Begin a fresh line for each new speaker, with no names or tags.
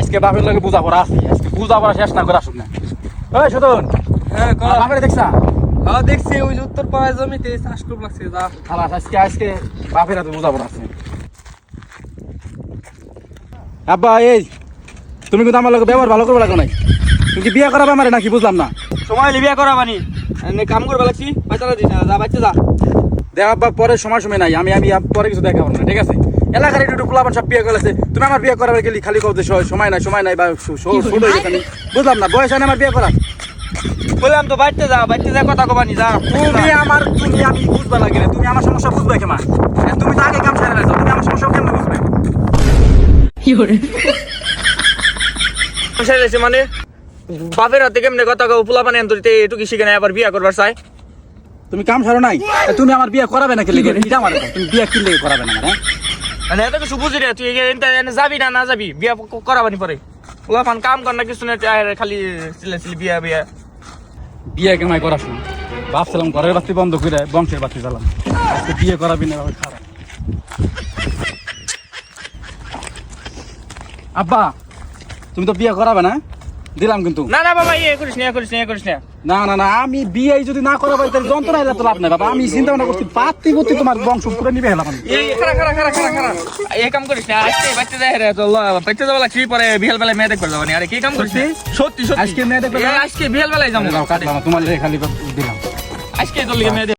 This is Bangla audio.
আজকে বাপের লগে বুঝা পড়া আছে, আজকে বুঝা পড়া শেষ না করে আসুক না। ওই সুদন,
হ্যাঁ
বাপের দেখছা?
হ্যাঁ দেখছি, ওই যে উত্তর পাড়ায় জমিতে চাষ করব লাগছে। যা
খালাস, আজকে বাপের হাতে বুঝা পড়া আছে। আব্বা এই তুমি কিন্তু আমার লগে ব্যবহার ভালো করবে লাগো নাই। তুমি কি বিয়ে করাবে আমারে নাকি বুঝলাম না।
সময় লিবিয়া করা বানি কাম করবে লাগছি, পয়সা দিস না, যা বাচ্চা যা।
দেখ আব্বা, পরে সময় নাই, আমি পরে কিছু দেখাবো না, ঠিক আছে? এলাকার একটু পোলাপান সব বিয়ে করেছে, তুমি আমার বিয়ে করাবে গেলি খালি কবে সময় নাই বা ছোট হয়ে গেছে। আমি বুঝলাম না, বয়স হয় না আমার বিয়ে করা।
বললাম তো বাচ্চা যা কথা কবানি যা।
আমি বুঝবা লাগে না, তুমি আমার সমস্যা বুঝবে কেমন? তুমি তো আগে কাম সারা রাখছো, তুমি আমার সমস্যা কেমন বুঝবে?
মানে বাপের হাতে কেমনে কথা কও, পোলা পানি আনতে এটুকু শিখে নাই, আবার বিয়া করবার চাই।
তুমি কাম সারো নাই, তুমি আমার বিয়ে করাবে না কেলে? এটা আমার কথা, তুমি বিয়ে কিনলে করাবে না মানে?
মানে এত কিছু বুঝি রে, তুই এনে যাবি না যাবি, বিয়া করাবানি পরে। পোলা পান কাম কর না কিছু না, খালি চিল্লাচিল্লি বিয়া বিয়া।
বিয়ে কেমাই করাস না, ভাবছিলাম ঘরের বাতি বন্ধ করে বংশের বাতি জ্বালাম, আজকে বিয়ে করাবি না, খারাপ। আব্বা তুমি তো বিয়ে করাবে না, দিলাম কিন্তু।
না না বাবা, ইয়ে করিস না।
না আমি বিয়ে যদি না করাবো তাহলে যন্ত্রণা এলে তো লাভ নাই বাবা। আমি চিন্তা ভাবনা করছি পাতি পতি তোমার বংশ পুরো নিবে হেলাম।
খারা এই কাম করিস না, আজকে বাচ্চা যায় রে, তো বাচ্চা যাওয়া লাগছি, পরে বিহাল বেলায় মেয়ে দেখবার যাবো। আরে কি কাম করিস? সত্যি
আজকে মেয়ে দেখবে,
আজকে বিহাল বেলায় যাবো।
তোমার খালি দিলাম,
আজকে তোর লিগে মেয়ে